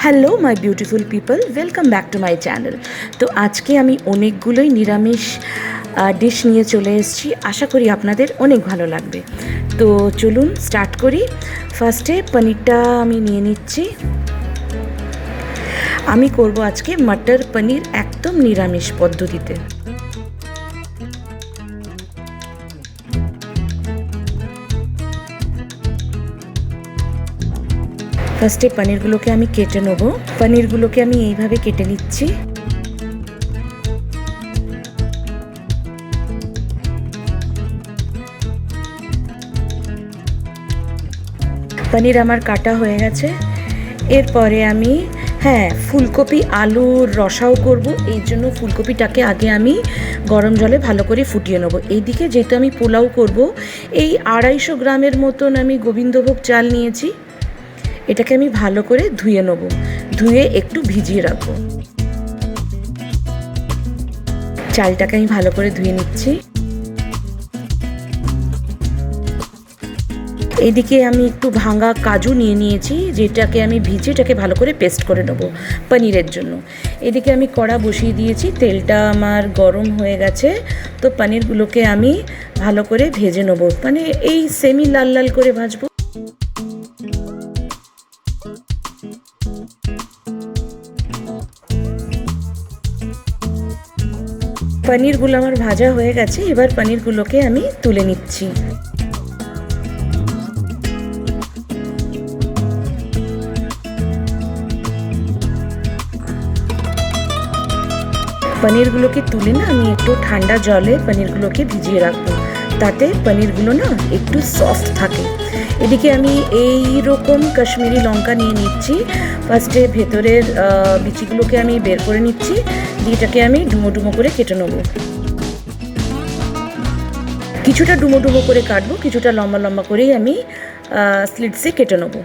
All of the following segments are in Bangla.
Hello my beautiful people, welcome back to my channel. তো আজকে আমি অনেকগুলোই নিরামিষ ডিশ নিয়ে চলে এসেছি। আশা করি আপনাদের অনেক ভালো লাগবে। তো চলুন স্টার্ট করি। ফার্স্টে পনিরটা আমি নিয়ে নিচ্ছি। আমি করব আজকে মটর পনির একদম নিরামিষ পদ্ধতিতে। ফার্স্টে পনিরগুলোকে আমি কেটে নেব। পনিরগুলোকে আমি এইভাবে কেটে নিচ্ছি। পনির আমার কাটা হয়ে গেছে। এরপরে আমি ফুলকপি আলুর রসাও করব। এই জন্য ফুলকপিটাকে আগে আমি গরম জলে ভালো করে ফুটিয়ে নেবো। এইদিকে যেহেতু আমি পোলাও করব, এই 250 গ্রামের মতন আমি গোবিন্দভোগ চাল নিয়েছি। এটাকে আমি ভালো করে ধুয়ে নেব, ধুয়ে একটু ভিজিয়ে রাখবো। চালটাকে আমি ভালো করে ধুয়ে নিচ্ছি। এদিকে আমি একটু ভাঙা কাজু নিয়ে নিয়েছি, যেটাকে আমি ভিজে এটাকে ভালো করে পেস্ট করে নেবো পনিরের জন্য। এদিকে আমি কড়া বসিয়ে দিয়েছি, তেলটা আমার গরম হয়ে গেছে। তো পনিরগুলোকে আমি ভালো করে ভেজে নেবো, মানে এই সেমি লাল লাল করে ভাজবো। পনিরগুলো আমার ভাজা হয়ে গেছে। এবার পনিরগুলোকে আমি তুলে নিচ্ছি। পনিরগুলোকে তুলে না আমি একটু ঠান্ডা জলে পনিরগুলোকে ভিজিয়ে রাখবো, তাতে পনিরগুলো না একটু সফট থাকে। এদিকে আমি এই রকম কাশ্মীরি লঙ্কা নিয়ে নিচ্ছি। ফার্স্টে ভেতরের বিচিগুলোকে আমি বের করে নিচ্ছি, দিয়ে এটাকে আমি ডুমো ডুমো করে কেটে নেবো। কিছুটা ডুমো ডুমো করে কাটবো, কিছুটা লম্বা লম্বা করেই আমি স্লিটসে কেটে নেবো।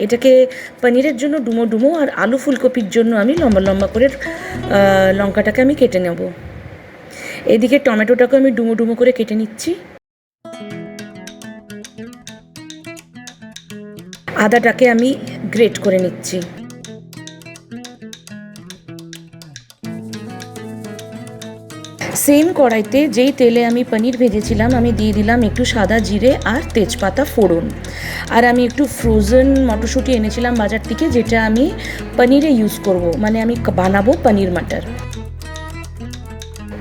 এটাকে পনিরের জন্য ডুমো ডুমো, আর আলু ফুলকপির জন্য আমি লম্বা লম্বা করে লঙ্কাটাকে আমি কেটে নেব। এদিকে টমেটোটাকে আমি ডুমো ডুমো করে কেটে নিচ্ছি। আদাটাকে আমি গ্রেট করে নিচ্ছি। সেম কড়াইতে যেই তেলে আমি পনির ভেজেছিলাম, আমি দিয়ে দিলাম একটু সাদা জিরে আর তেজপাতা ফোড়ন। আর আমি একটু ফ্রোজেন মটরশুঁটি এনেছিলাম বাজার থেকে, যেটা আমি পনিরে ইউজ করব, মানে আমি বানাবো পনির মাটার।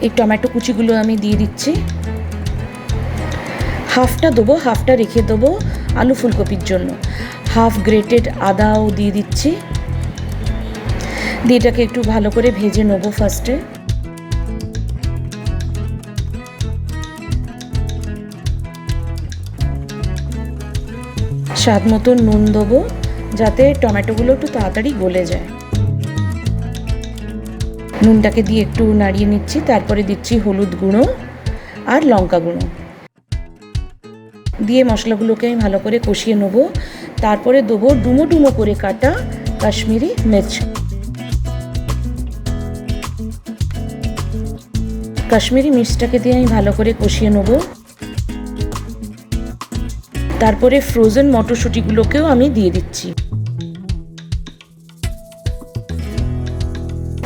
এই টমেটো কুচিগুলো আমি দিয়ে দিচ্ছি। হাফটা দেবো, হাফটা রেখে দেবো আলু ফুলকপির জন্য। হাফ গ্রেটেড আদাও দিয়ে দিচ্ছি, দিয়ে এটাকে একটু ভালো করে ভেজে নেবো। ফার্স্টে স্বাদ মতো নুন দেবো, যাতে টমেটোগুলো একটু তাড়াতাড়ি গলে যায়। নুনটাকে দিয়ে একটু নাড়িয়ে নিচ্ছি। তারপরে দিচ্ছি হলুদ গুঁড়ো আর লঙ্কা গুঁড়ো দিয়ে মশলাগুলোকে আমি ভালো করে কষিয়ে নেব। তারপরে দেবো ডুমো ডুমো করে কাটা কাশ্মীরি মির্চ। কাশ্মীরি মির্চটাকে দিয়ে আমি ভালো করে কষিয়ে নেব। তারপরে ফ্রোজেন মটরশুঁটিগুলোকেও আমি দিয়ে দিচ্ছি।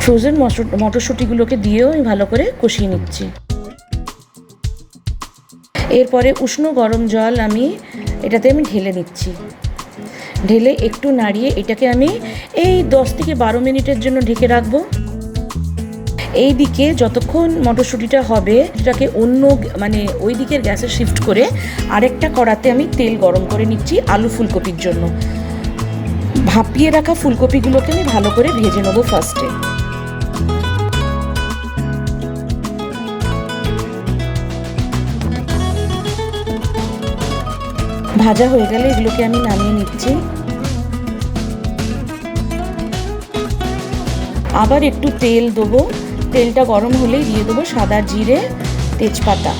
ফ্রোজেন মটরশুঁটিগুলোকে দিয়েও আমি ভালো করে কষিয়ে নিচ্ছি। এরপরে উষ্ণ গরম জল আমি এটাতে আমি ঢেলে নিচ্ছি। ঢেলে একটু নাড়িয়ে এটাকে আমি এই 10 থেকে 12 মিনিটের জন্য ঢেকে রাখবো। এই দিকে যতক্ষণ মটরশুঁটিটা হবে, সেটাকে অন্য মানে ওই দিকের গ্যাসে শিফট করে আরেকটা কড়াতে আমি তেল গরম করে নিচ্ছি আলু ফুলকপির জন্য। ভাপিয়ে রাখা ফুলকপিগুলোকে আমি ভালো করে ভেজে নেবো ফার্স্টে। ভাজা হয়ে গেলে এগুলোকে আমি নামিয়ে নিচ্ছি। আবার একটু তেল দেবো। তেলটা গরম হলেই দিয়ে দেবো সাদা জিরে, তেজপাতা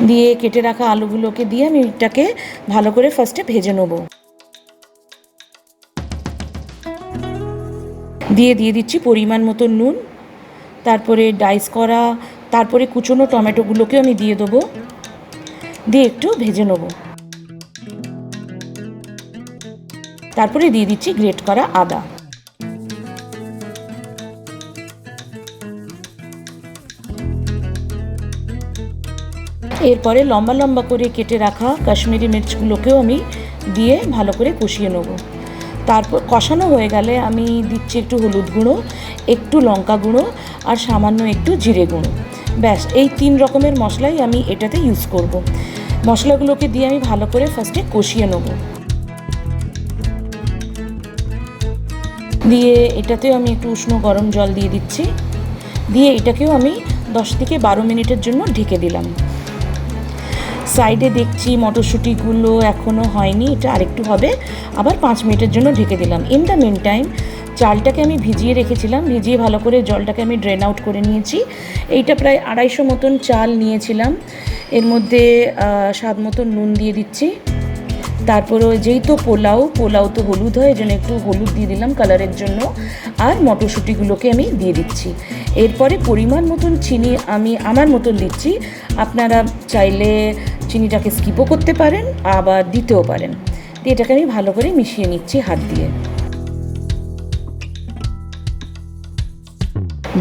দিয়ে কেটে রাখা আলুগুলোকে দিয়ে আমি এটাকে ভালো করে ফার্স্টে ভেজে নেবো। দিয়ে দিচ্ছি পরিমাণ মতো নুন, তারপরে ডাইস করা, তারপরে কুচনো টমেটোগুলোকেও আমি দিয়ে দেবো, দিয়ে একটু ভেজে নেবো। তারপরে দিয়ে দিচ্ছি গ্রেট করা আদা। এরপরে লম্বা লম্বা করে কেটে রাখা কাশ্মীরি মির্চগুলোকেও আমি দিয়ে ভালো করে কষিয়ে নেব। তারপর কষানো হয়ে গেলে আমি দিচ্ছি একটু হলুদ গুঁড়ো, একটু লঙ্কা গুঁড়ো আর সামান্য একটু জিরে গুঁড়ো। ব্যাস, এই 3 রকমের মশলাই আমি এটাতে ইউজ করব। মশলাগুলোকে দিয়ে আমি ভালো করে ফার্স্টে কষিয়ে নেব। দিয়ে এটাতেও আমি একটু উষ্ণ গরম জল দিয়ে দিচ্ছি। দিয়ে এটাকেও আমি 10 থেকে 12 মিনিটের জন্য ঢেকে দিলাম। সাইডে দেখছি মটরশুঁটিগুলো এখনও হয়নি, এটা আরেকটু হবে, আবার 5 মিনিটের জন্য ঢেকে দিলাম। ইন দ্য মেন টাইম চালটাকে আমি ভিজিয়ে রেখেছিলাম, ভিজিয়ে ভালো করে জলটাকে আমি ড্রেন আউট করে নিয়েছি। এইটা প্রায় 250 মতন চাল নিয়েছিলাম। এর মধ্যে স্বাদ মতন নুন দিয়ে দিচ্ছি। তারপরে যেহেতু পোলাও তো হলুদ হয়, এই জন্য একটু হলুদ দিয়ে দিলাম কালারের জন্য। আর মটরশুঁটিগুলোকে আমি দিয়ে দিচ্ছি। এরপরে পরিমাণ মতন চিনি আমি আমার মতন দিচ্ছি, আপনারা চাইলে চিনিটাকে স্কিপও করতে পারেন, আবার দিতেও পারেন। দিয়ে এটাকে আমি ভালো করে মিশিয়ে নিচ্ছি হাত দিয়ে।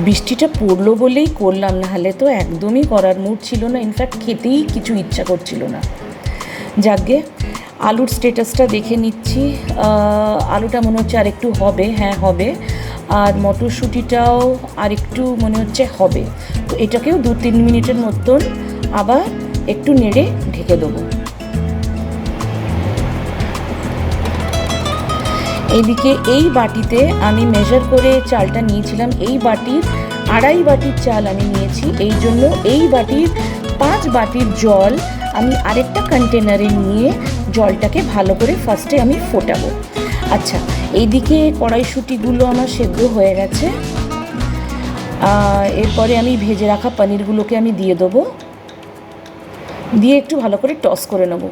বৃষ্টিটা পড়লো বলেই করলাম, নাহলে তো একদমই করার মুড ছিল না, ইনফ্যাক্ট খেতেই কিছু ইচ্ছা করছিল না। যাকগে, আলুর স্ট্যাটাসটা দেখে নিচ্ছি। আলুটা মনে হচ্ছে আর একটু হবে, হ্যাঁ হবে। আর মটরশুঁটিটাও আর একটু মনে হচ্ছে হবে। তো এটাকেও 2-3 মিনিটের মতন আবার একটু নেড়ে ঢেকে দেবো। এইদিকে এই বাটিতে আমি মেজার করে চালটা নিয়েছিলাম, এই বাটির 2.5 বাটির চাল আমি নিয়েছি। এই জন্য এই বাটির 5 বাটির জল আমি আরেকটা কন্টেনারে নিয়ে জলটাকে ভালো করে ফার্স্টে আমি ফোটাবো। আচ্ছা, এইদিকে কড়াইশুঁটিগুলো আমার সেদ্ধ হয়ে গেছে। এরপরে আমি ভেজে রাখা পনিরগুলোকে আমি দিয়ে দেবো, দিয়ে একটু ভালো করে টস করে নেব।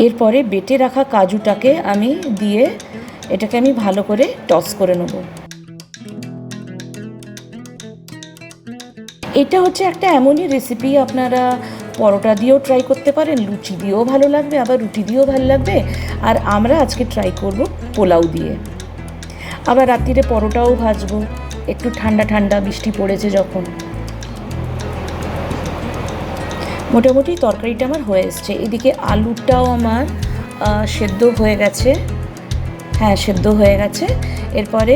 এরপরে বেটে রাখা কাজুটাকে আমি দিয়ে এটাকে আমি ভালো করে টস করে নেব। এটা হচ্ছে একটা এমনই রেসিপি, আপনারা পরোটা দিয়েও ট্রাই করতে পারেন, লুচি দিয়েও ভালো লাগবে, আবার রুটি দিয়েও ভালো লাগবে। আর আমরা আজকে ট্রাই করব পোলাও দিয়ে। আবার রাত্রিরে পরোটাও ভাজবো, একটু ঠান্ডা ঠান্ডা বৃষ্টি পড়েছে যখন। মোটামুটি তরকারিটা আমার হয়ে এসছে। এদিকে আলুটাও আমার সেদ্ধ হয়ে গেছে, হ্যাঁ সেদ্ধ হয়ে গেছে। এরপরে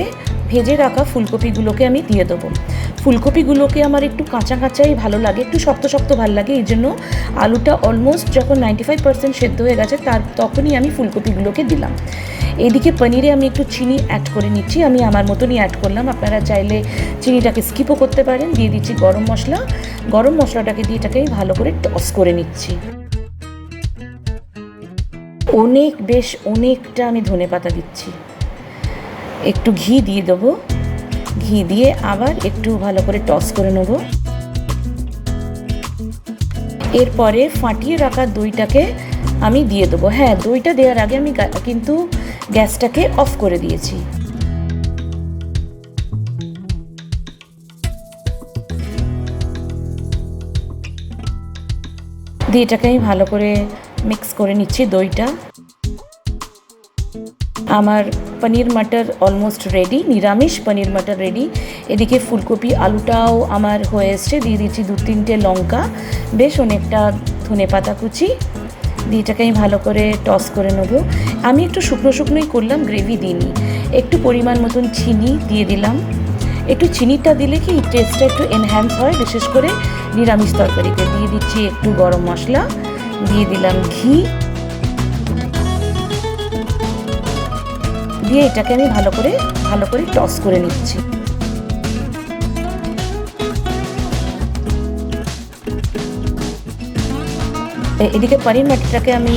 ভেজে রাখা ফুলকপিগুলোকে আমি দিয়ে দেবো। ফুলকপিগুলোকে আমার একটু কাঁচা কাঁচাই ভালো লাগে, একটু শক্ত শক্ত ভালো লাগে। এই জন্য আলুটা অলমোস্ট যখন 95% সেদ্ধ হয়ে গেছে তখনই আমি ফুলকপিগুলোকে দিলাম। এইদিকে পনিরে আমি একটু চিনি অ্যাড করে নিচ্ছি, আমি আমার মতনই অ্যাড করলাম, আপনারা চাইলে চিনিটাকে স্কিপও করতে পারেন। দিয়ে দিচ্ছি গরম মশলা, গরম মশলাটাকে দিয়ে এটাকে ভালো করে টস করে নিচ্ছি। অনেকটা আমি ধনেপাতা দিচ্ছি, একটু ঘি দিয়ে দেবো, ঘি দিয়ে আবার একটু ভালো করে টস করে নেব। এরপরে ফাটিয়ে রাখা দইটাকে আমি দিয়ে দেবো। হ্যাঁ, দইটা দেওয়ার আগে আমি কিন্তু গ্যাসটাকে অফ করে দিয়েছি। দিয়ে এটাকে আমি ভালো করে মিক্স করে নিচ্ছি দইটা। আমার পনির মটর অলমোস্ট রেডি, নিরামিষ পনির মটর রেডি। এদিকে ফুলকপি আলুটাও আমার হয়ে এসছে। দিয়ে দিচ্ছি 2-3টে লঙ্কা, বেশ অনেকটা ধনেপাতা কুচি, দিয়ে এটাকে আমি ভালো করে টস করে নেব। আমি একটু শুকনো শুকনোই করলাম, গ্রেভি দিইনি। একটু পরিমাণ মতন চিনি দিয়ে দিলাম। একটু চিনিটা দিলে কি টেস্টটা একটু এনহ্যান্স হয়, বিশেষ করে নিরামিষ তরকারিতে। দিয়ে দিচ্ছি একটু গরম মশলা, দিয়ে দিলাম ঘি, দিয়ে এটাকে আমি ভালো করে টস করে নিচ্ছি। এদিকে পনির মাটিটাকে আমি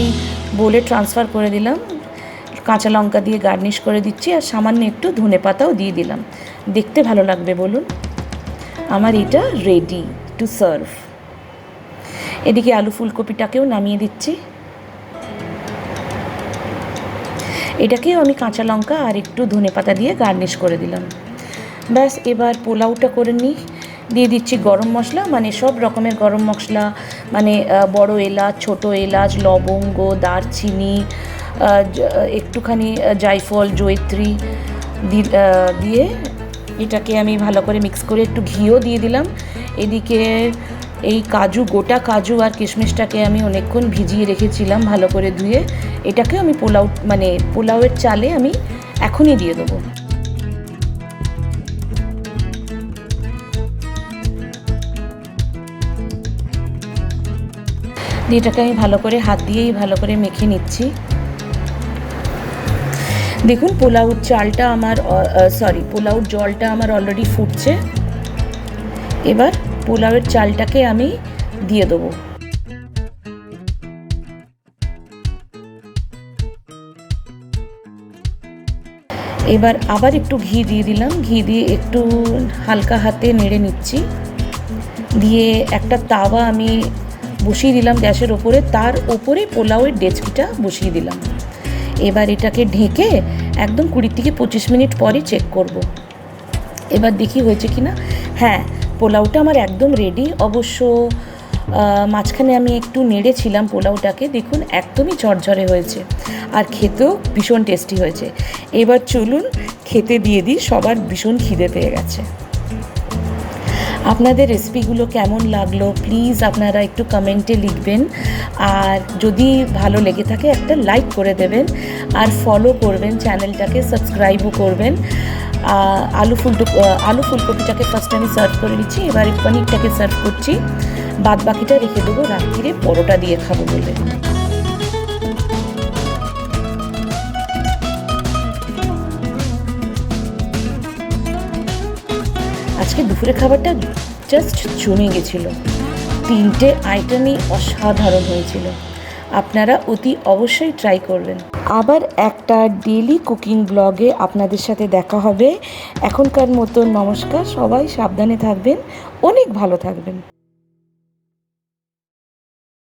বোলে ট্রান্সফার করে দিলাম, কাঁচা লঙ্কা দিয়ে গার্নিশ করে দিচ্ছি, আর সামান্য একটু ধনেপাতাও দিয়ে দিলাম। দেখতে ভালো লাগবে বলুন। আমার এটা রেডি টু সার্ভ। এদিকে আলু ফুলকপিটাকেও নামিয়ে দিচ্ছি। এটাকেও আমি কাঁচা লঙ্কা আর একটু ধনেপাতা দিয়ে গার্নিশ করে দিলাম। ব্যাস, এবার পোলাওটা করে নিই। দিয়ে দিচ্ছি গরম মশলা, মানে সব রকমের গরম মশলা, মানে বড় এলাচ, ছোট এলাচ, লবঙ্গ, দারচিনি, একটুখানি জায়ফল, জয়িত্রী দিয়ে এটাকে আমি ভালো করে মিক্স করে একটু ঘিও দিয়ে দিলাম। এদিকে এই কাজু, গোটা কাজু আর কিশমিশটাকে আমি অনেকক্ষণ ভিজিয়ে রেখেছিলাম ভালো করে ধুয়ে, এটাকে আমি পোলাওয়ের চালে আমি এখনই দিয়ে দেবো। এটাকে আমি ভালো করে হাত দিয়েই ভালো করে মেখে নিচ্ছি। দেখুন পোলাওর জলটা আমার অলরেডি ফুটছে। এবার পোলাওয়ের চালটাকে আমি দিয়ে দেবো। এবার আবার একটু ঘি দিয়ে দিলাম, ঘি দিয়ে একটু হালকা হাতে নেড়ে নিচ্ছি। দিয়ে একটা তাওয়া আমি বসিয়ে দিলাম গ্যাসের ওপরে, তার ওপরে পোলাওয়ের ডেচকিটা বসিয়ে দিলাম। এবার এটাকে ঢেকে একদম 20 থেকে 25 মিনিট পরই চেক করব। এবার দেখি হয়েছে কি না। হ্যাঁ, পোলাওটা আমার একদম রেডি। অবশ্য মাঝখানে আমি একটু নেড়েছিলাম পোলাওটাকে, দেখুন একদমই ঝরঝরে হয়েছে আর খেতেও ভীষণ টেস্টি হয়েছে। এবার চলুন খেতে দিয়ে দিই, সবার ভীষণ খিদে পেয়ে গেছে। আপনাদের রেসিপিগুলো কেমন লাগলো প্লিজ আপনারা একটু কমেন্টে লিখবেন, আর যদি ভালো লেগে থাকে একটা লাইক করে দেবেন, আর ফলো করবেন চ্যানেলটাকে, সাবস্ক্রাইবও করবেন। আলু ফুলকপিটাকে ফার্স্ট আমি সার্ভ করে নিচ্ছি, এবার পনিরটাকে সার্ভ করছি, বাদ বাকিটা রেখে দেবো রাত্রিরে পরোটা দিয়ে খাবো বলে। আজকে দুপুরে খাবারটা জাস্ট জমে গেছিলো, 3টে আইটেমই অসাধারণ হয়েছিল। আপনারা অতি অবশ্যই ট্রাই করবেন। আবার একটা ডেইলি কুকিং ব্লগে আপনাদের সাথে দেখা হবে। এখনকার মতন নমস্কার, সবাই সাবধানে থাকবেন, অনেক ভালো থাকবেন।